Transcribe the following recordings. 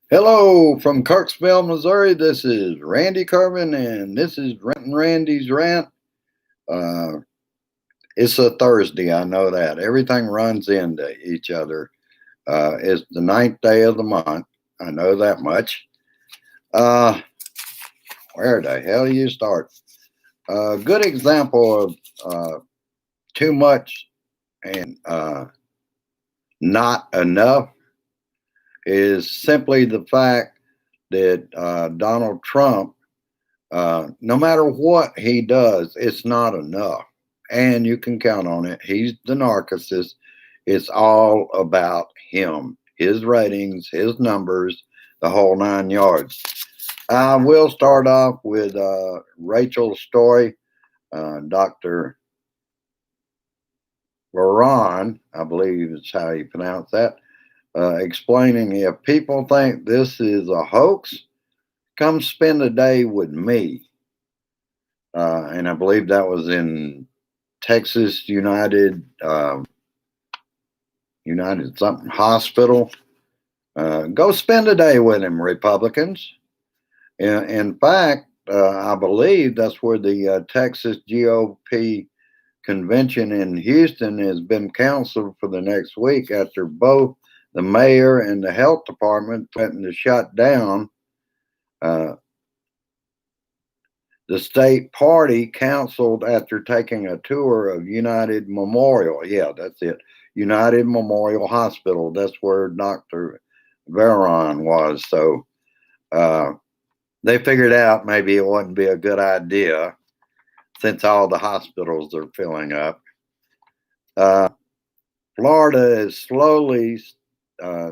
Hello from Kirksville, Missouri. This is Randy Kervin, and this is Rantin Randy's Rant. Uh, it's a Thursday, I know that. Everything runs into each other. It's the ninth day of the month. I know that much. Uh, where the hell you start? A good example of too much and not enough is simply the fact that Donald Trump, no matter what he does, it's not enough. And you can count on it. He's the narcissist. It's all about him, his ratings, his numbers, the whole nine yards. I will start off with Rachel's story. Dr. Varon, I believe is how you pronounce that, explaining if people think this is a hoax, come spend a day with me. And I believe that was in Texas United something hospital. Go spend a day with him, Republicans. In fact, I believe that's where the Texas GOP convention in Houston has been canceled for the next week after both the mayor and the health department threatened to shut down uh, the state party. Canceled after taking a tour of United Memorial. Yeah, that's it. United Memorial Hospital. That's where Dr. Veron was. So uh, they figured out maybe it wouldn't be a good idea since all the hospitals are filling up. Uh, Florida has slowly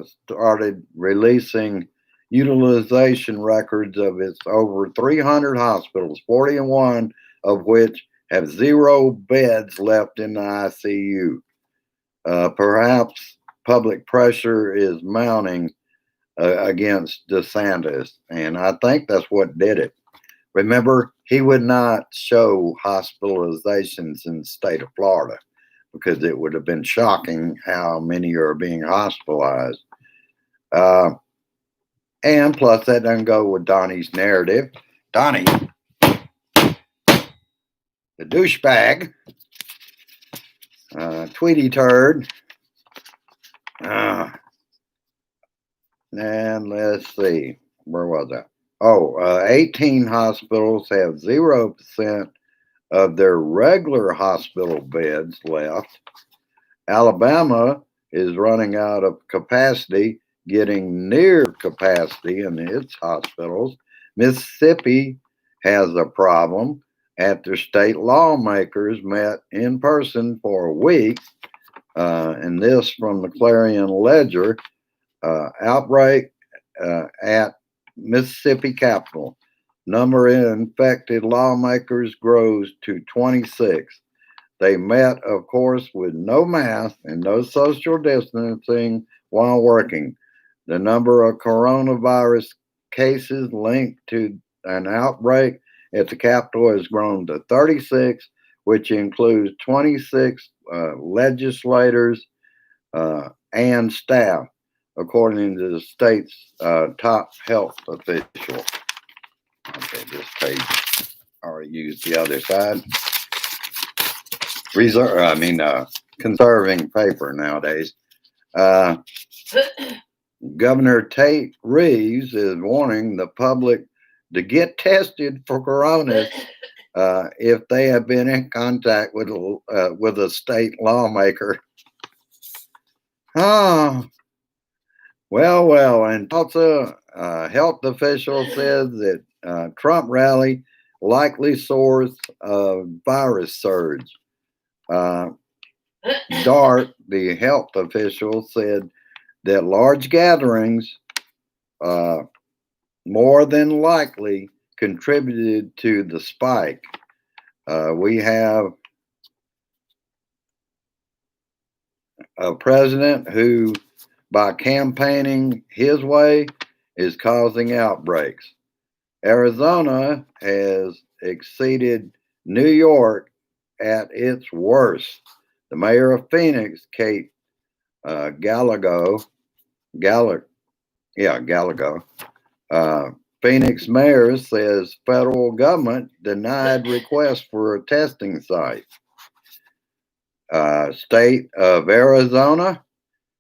started releasing utilization records of its over 300 hospitals, 41 of which have zero beds left in the ICU. Perhaps public pressure is mounting against DeSantis, and I think that's what did it. Remember, he would not show hospitalizations in the state of Florida because it would have been shocking how many are being hospitalized. Uh, and plus, that doesn't go with Donnie's narrative. Donnie, the douchebag, Tweety Turd. Uh, and let's see, where was that? 18 hospitals have 0% of their regular hospital beds left. Alabama is running out of capacity, getting near capacity in its hospitals. Mississippi has a problem after state lawmakers met in person for a week. And this from the Clarion Ledger. Outbreak at Mississippi Capitol. Number of infected lawmakers grows to 26. They met, of course, with no mask and no social distancing while working. The number of coronavirus cases linked to an outbreak at the Capitol has grown to 36, which includes 26 legislators and staff, according to the state's top health official. Okay, this page already used the other side. Conserving paper nowadays. Uh, Governor Tate Reeves is warning the public to get tested for corona if they have been in contact with a state lawmaker. Oh, well. And Tulsa, health official says that Trump rally likely source of virus surge. Dart, the health official, said that large gatherings more than likely contributed to the spike. We have a president who, by campaigning his way, is causing outbreaks. Arizona has exceeded New York at its worst. The mayor of Phoenix, Kate Gallagher, Yeah, Gallagher. Uh, Phoenix mayor says federal government denied request for a testing site. State of Arizona,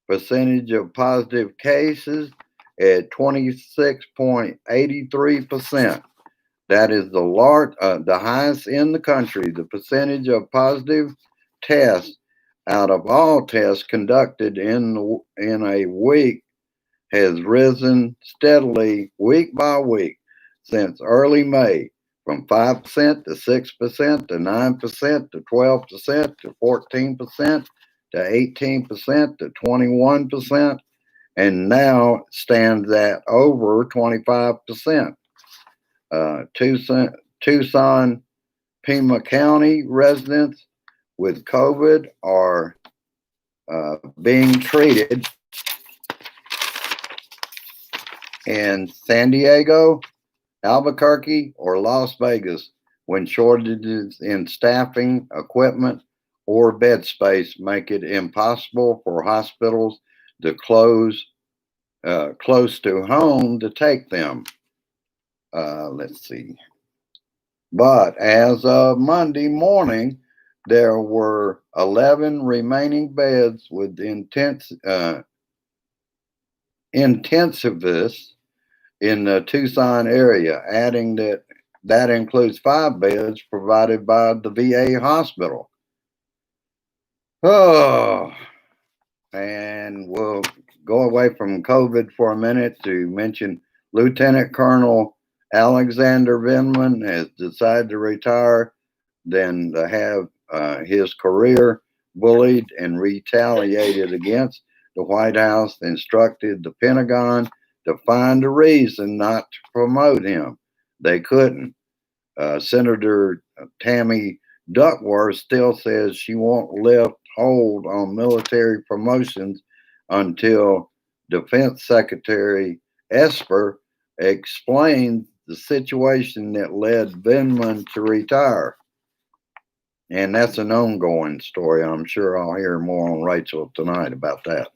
percentage of positive cases at 26.83%. That is the highest in the country. The percentage of positive tests out of all tests conducted in a week has risen steadily week by week since early May, from 5% to 6% to 9% to 12% to 14% to 18% to 21%, and now stands at over 25%. Tucson, Pima County residents with COVID are being treated in San Diego, Albuquerque, or Las Vegas when shortages in staffing, equipment, or bed space make it impossible for hospitals to close close to home to take them. Let's see. But as of Monday morning, there were 11 remaining beds with intensivists in the Tucson area, adding that includes 5 beds provided by the VA hospital. Oh, and we'll go away from COVID for a minute to mention Lieutenant Colonel Alexander Vindman has decided to retire, then to have his career bullied and retaliated against. The White House instructed the Pentagon to find a reason not to promote him. They couldn't. Senator Tammy Duckworth still says she won't lift hold on military promotions until Defense Secretary Esper explains the situation that led Vindman to retire. And that's an ongoing story. I'm sure I'll hear more on Rachel tonight about that.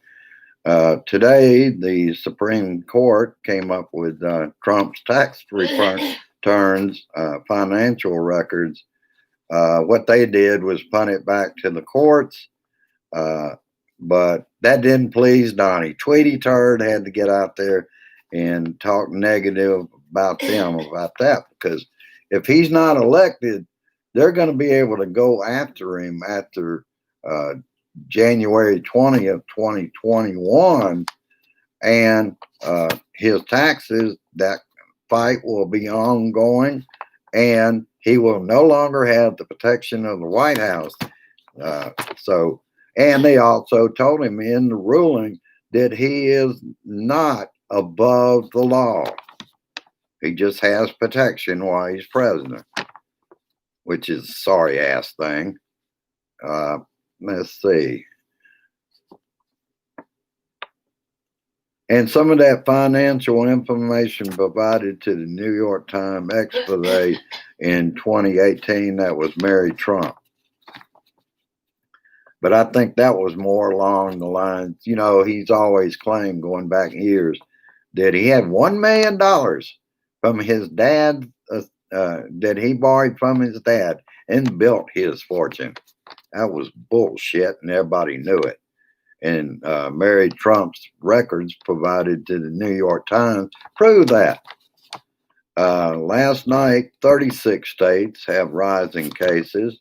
Today, the Supreme Court came up with Trump's tax returns, financial records. What they did was punt it back to the courts, but that didn't please Donnie. Tweety Turd had to get out there and talk negative about them about that, because if he's not elected, they're going to be able to go after him after January 20th, 2021, and his taxes. That fight will be ongoing, and he will no longer have the protection of the White House. And they also told him in the ruling that he is not above the law. He just has protection while he's president, which is a sorry ass thing. Let's see. And some of that financial information provided to the New York Times expose in 2018, that was Mary Trump. But I think that was more along the lines, he's always claimed going back years that he had $1 million from his dad, that he borrowed from his dad and built his fortune. That was bullshit, and everybody knew it. And Mary Trump's records provided to the New York Times prove that. Last night, 36 states have rising cases.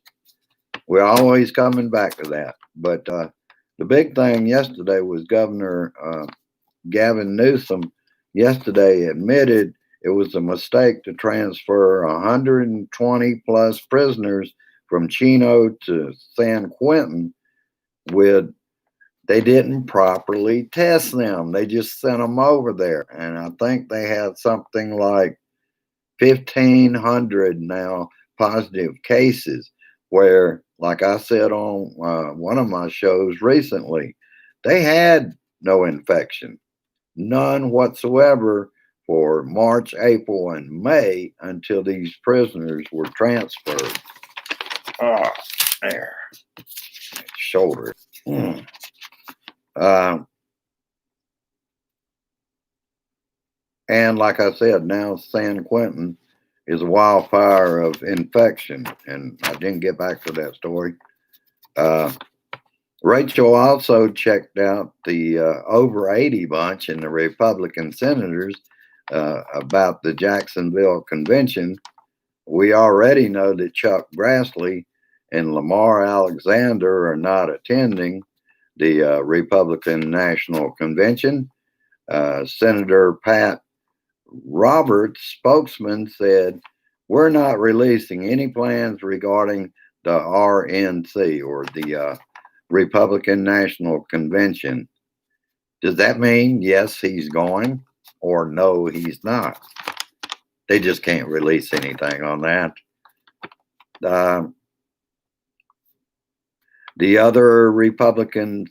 We're always coming back to that. But the big thing yesterday was Governor Gavin Newsom yesterday admitted it was a mistake to transfer 120 plus prisoners from Chino to San Quentin they didn't properly test them. They just sent them over there. And I think they had something like 1,500 now positive cases where, like I said on one of my shows recently, they had no infection, none whatsoever for March, April, and May until these prisoners were transferred. Oh, there. Shoulder. And like I said, now San Quentin is a wildfire of infection. And I didn't get back to that story. Uh, Rachel also checked out the over 80 bunch in the Republican senators about the Jacksonville convention. We already know that Chuck Grassley and Lamar Alexander are not attending the Republican National Convention. Senator Pat Roberts, spokesman, said, "We're not releasing any plans regarding the RNC or the Republican National Convention." Does that mean yes, he's going, or no, he's not? They just can't release anything on that. Uh, the other Republican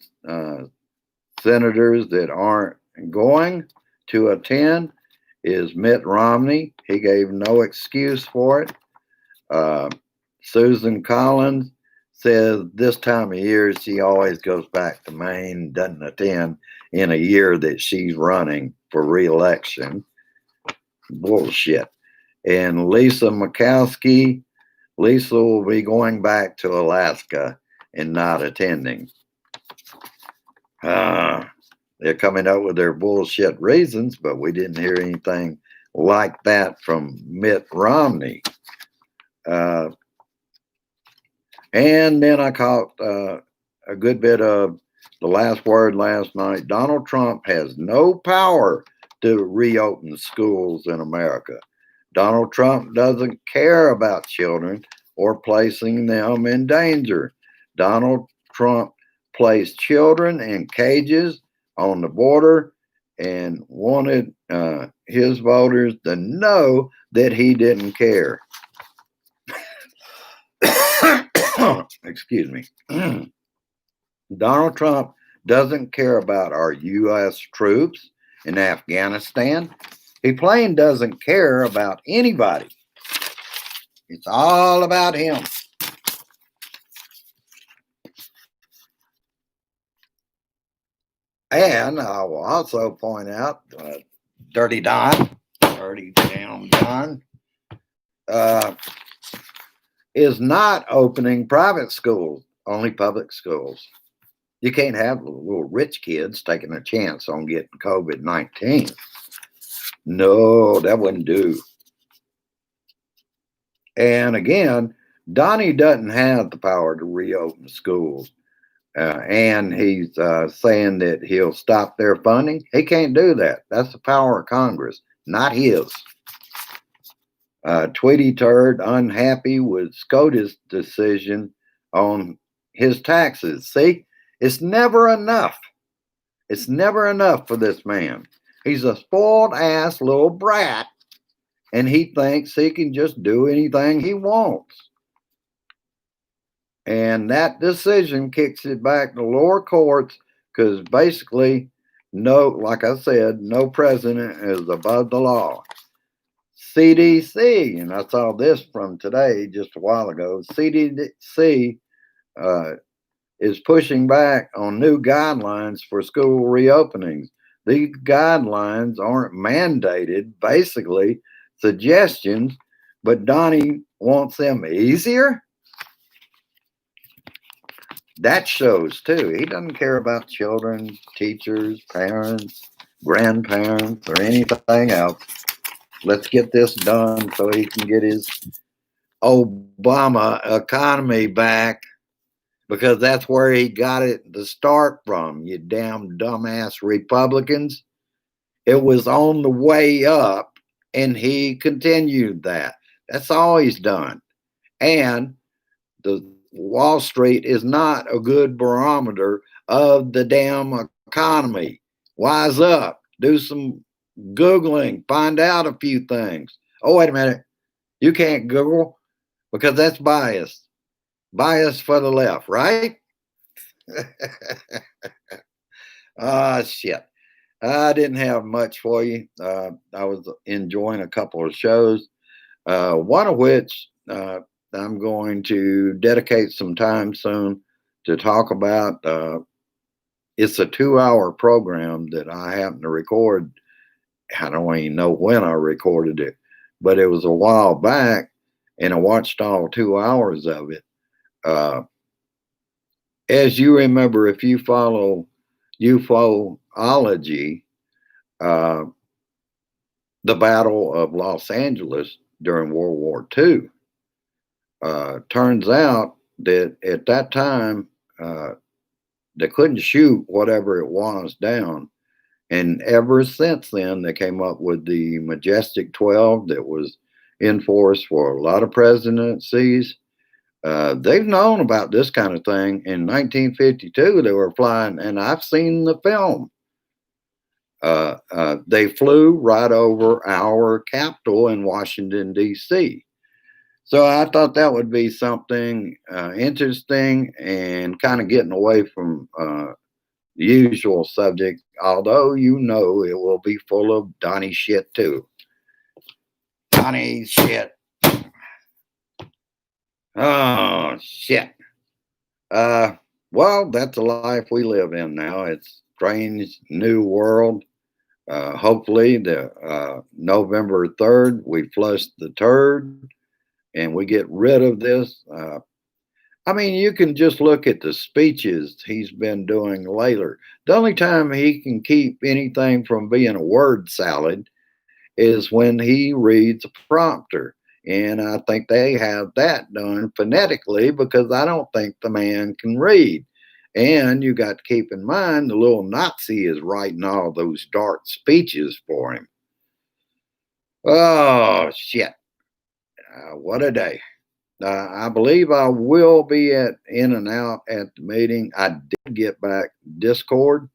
senators that aren't going to attend is Mitt Romney. He gave no excuse for it. Uh, Susan Collins says this time of year she always goes back to Maine, doesn't attend in a year that she's running for reelection. Bullshit. And Lisa Murkowski, Lisa will be going back to Alaska and not attending. They're coming up with their bullshit reasons, but we didn't hear anything like that from Mitt Romney. And then I caught a good bit of the last word last night. Donald Trump has no power to reopen schools in America. Donald Trump doesn't care about children or placing them in danger. Donald Trump placed children in cages on the border and wanted his voters to know that he didn't care. Excuse me. Donald Trump doesn't care about our U.S. troops in Afghanistan. He plain doesn't care about anybody. It's all about him. And I will also point out Dirty Don, Dirty Damn Don, is not opening private schools, only public schools. You can't have little rich kids taking a chance on getting COVID-19. No, that wouldn't do. And again, Donnie doesn't have the power to reopen schools. And he's saying that he'll stop their funding. He can't do that. That's the power of Congress, not his. Tweety Turd unhappy with SCOTUS decision on his taxes. See, it's never enough. It's never enough for this man. He's a spoiled ass little brat, and he thinks he can just do anything he wants. And that decision kicks it back to lower courts because basically, no, like I said, no president is above the law. CDC, and I saw this from today just a while ago. CDC is pushing back on new guidelines for school reopenings. These guidelines aren't mandated, basically suggestions, but Donnie wants them easier. That shows too. He doesn't care about children, teachers, parents, grandparents, or anything else. Let's get this done so he can get his Obama economy back, because that's where he got it to start from, you damn dumbass Republicans. It was on the way up, and he continued that. That's all he's done. And the Wall Street is not a good barometer of the damn economy. Wise up. Do some Googling. Find out a few things. Oh, wait a minute. You can't Google because that's bias. Bias for the left, right? Shit. I didn't have much for you. I was enjoying a couple of shows, one of which I'm going to dedicate some time soon to talk about. It's a 2-hour program that I happen to record I don't even know when I recorded it, but it was a while back, and I watched all 2 hours of it. Uh, as you remember, if you follow ufology, uh, the Battle of Los Angeles during World War II, turns out that at that time, uh, they couldn't shoot whatever it was down. And ever since then, they came up with the Majestic 12 that was in force for a lot of presidencies. They've known about this kind of thing. In 1952, they were flying, and I've seen the film. They flew right over our capital in Washington, D.C. So I thought that would be something interesting and kind of getting away from the usual subject, although you know it will be full of Donnie shit too. Donnie shit. Oh, shit. Uh, well, that's the life we live in now. It's strange new world. Hopefully, the November 3rd, we flush the turd and we get rid of this. I mean, you can just look at the speeches he's been doing lately. The only time he can keep anything from being a word salad is when he reads a prompter. And I think they have that done phonetically because I don't think the man can read. And you got to keep in mind the little Nazi is writing all those dark speeches for him. Oh, shit. What a day. I believe I will be in and out at the meeting. I did get back Discord.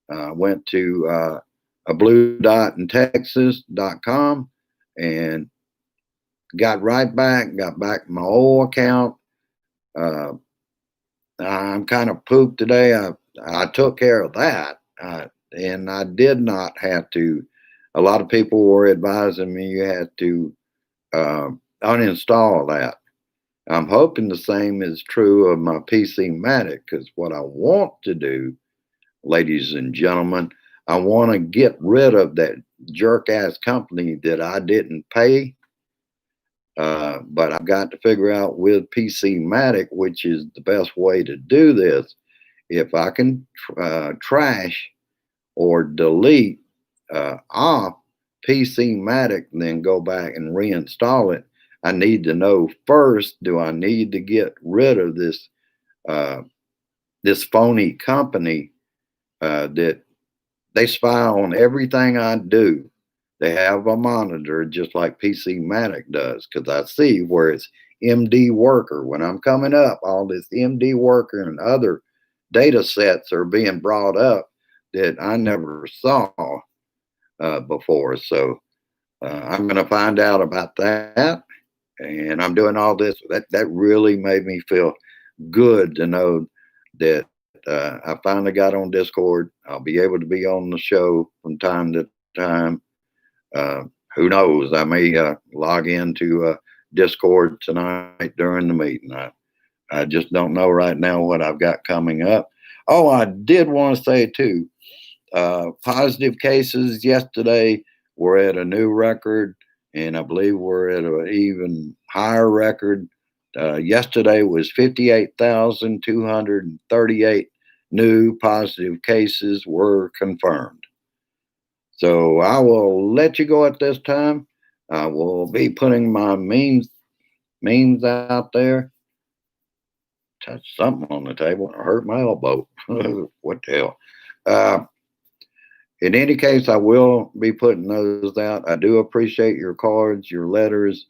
Went to a blue dot in Texas.com and got right back, got back my old account. Uh, I'm kind of pooped today. I took care of that. And I did not have to. A lot of people were advising me you had to uninstall that. I'm hoping the same is true of my PC Matic because what I want to do, ladies and gentlemen, I want to get rid of that jerk ass company that I didn't pay. But I've got to figure out with PC Matic which is the best way to do this. If I can trash or delete off PC Matic, then go back and reinstall it. I need to know first, do I need to get rid of uh, this phony company that they spy on everything I do. They have a monitor just like PC Matic does because I see where it's MD Worker. When I'm coming up, all this MD Worker and other data sets are being brought up that I never saw before. So I'm going to find out about that. And I'm doing all this. That really made me feel good to know that I finally got on Discord. I'll be able to be on the show from time to time. Uh, who knows? I may log into Discord tonight during the meeting. I just don't know right now what I've got coming up. Oh, I did want to say too, positive cases yesterday were at a new record, and I believe we're at an even higher record. Yesterday was 58,238 new positive cases were confirmed. So I will let you go at this time. I will be putting my memes out there. Touch something on the table and hurt my elbow. What the hell? In any case, I will be putting those out. I do appreciate your cards, your letters,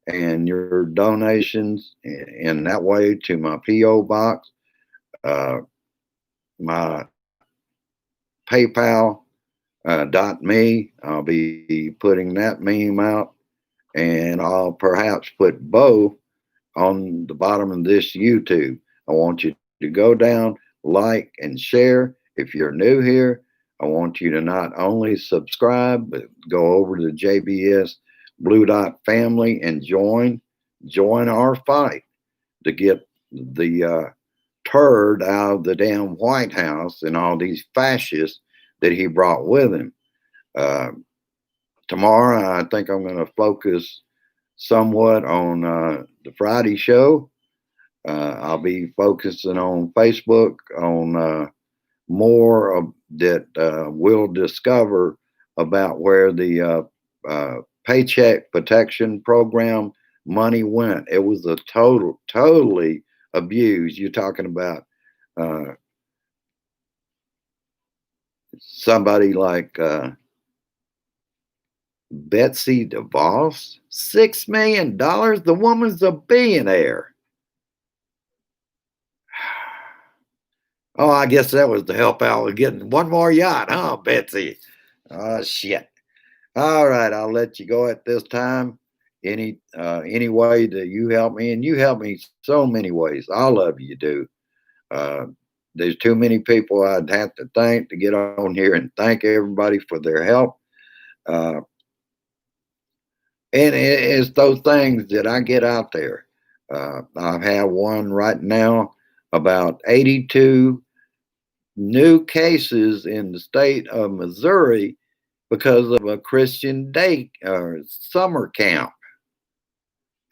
and your donations in that way to my P.O. box, my PayPal .me. I'll be putting that meme out, and I'll perhaps put both on the bottom of this YouTube. I want you to go down, like, and share. If you're new here, I want you to not only subscribe, but go over to the JBS Blue Dot family and join our fight to get the turd out of the damn White House and all these fascists that he brought with him. Uh, Tomorrow, I think I'm going to focus somewhat on the Friday show. I'll be focusing on Facebook on more that we'll discover about where the Paycheck Protection Program money went. It was a totally abused. You're talking about uh, somebody like Betsy DeVos, $6 million. The woman's a billionaire. Oh, I guess that was to help out with getting one more yacht, huh, Betsy? Oh, shit. All right, I'll let you go at this time. Any way that you help me, and you help me so many ways. All of you do. Uh, there's too many people I'd have to thank to get on here and thank everybody for their help. Uh, and it's those things that I get out there. I have one right now about 82 new cases in the state of Missouri because of a Christian day or summer camp.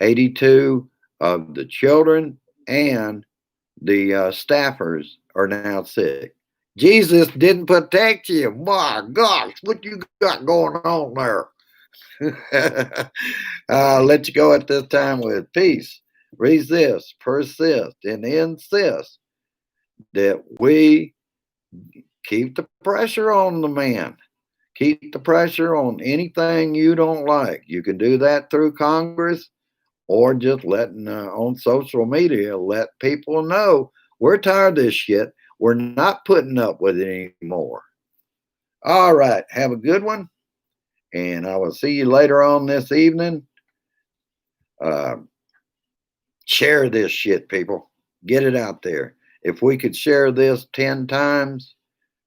82 of the children and the staffers are now sick. Jesus didn't protect you. My gosh, what you got going on there? I'll let you go at this time with peace, resist, persist, and insist that we keep the pressure on the man. Keep the pressure on anything you don't like. You can do that through Congress or just letting on social media, let people know we're tired of this shit. We're not putting up with it anymore. All right. Have a good one. And I will see you later on this evening. Uh, Share this shit, people. Get it out there. If we could share this 10 times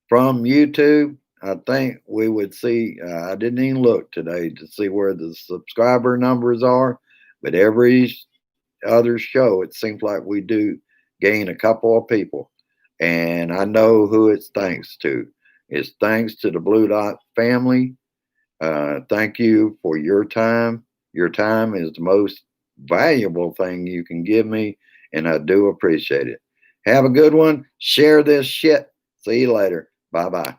from YouTube, I think we would see. I didn't even look today to see where the subscriber numbers are, but every other show, it seems like we do gain a couple of people. And I know who it's thanks to. It's thanks to the Blue Dot family. Thank you for your time. Your time is the most valuable thing you can give me, and I do appreciate it. Have a good one. Share this shit. See you later. Bye bye.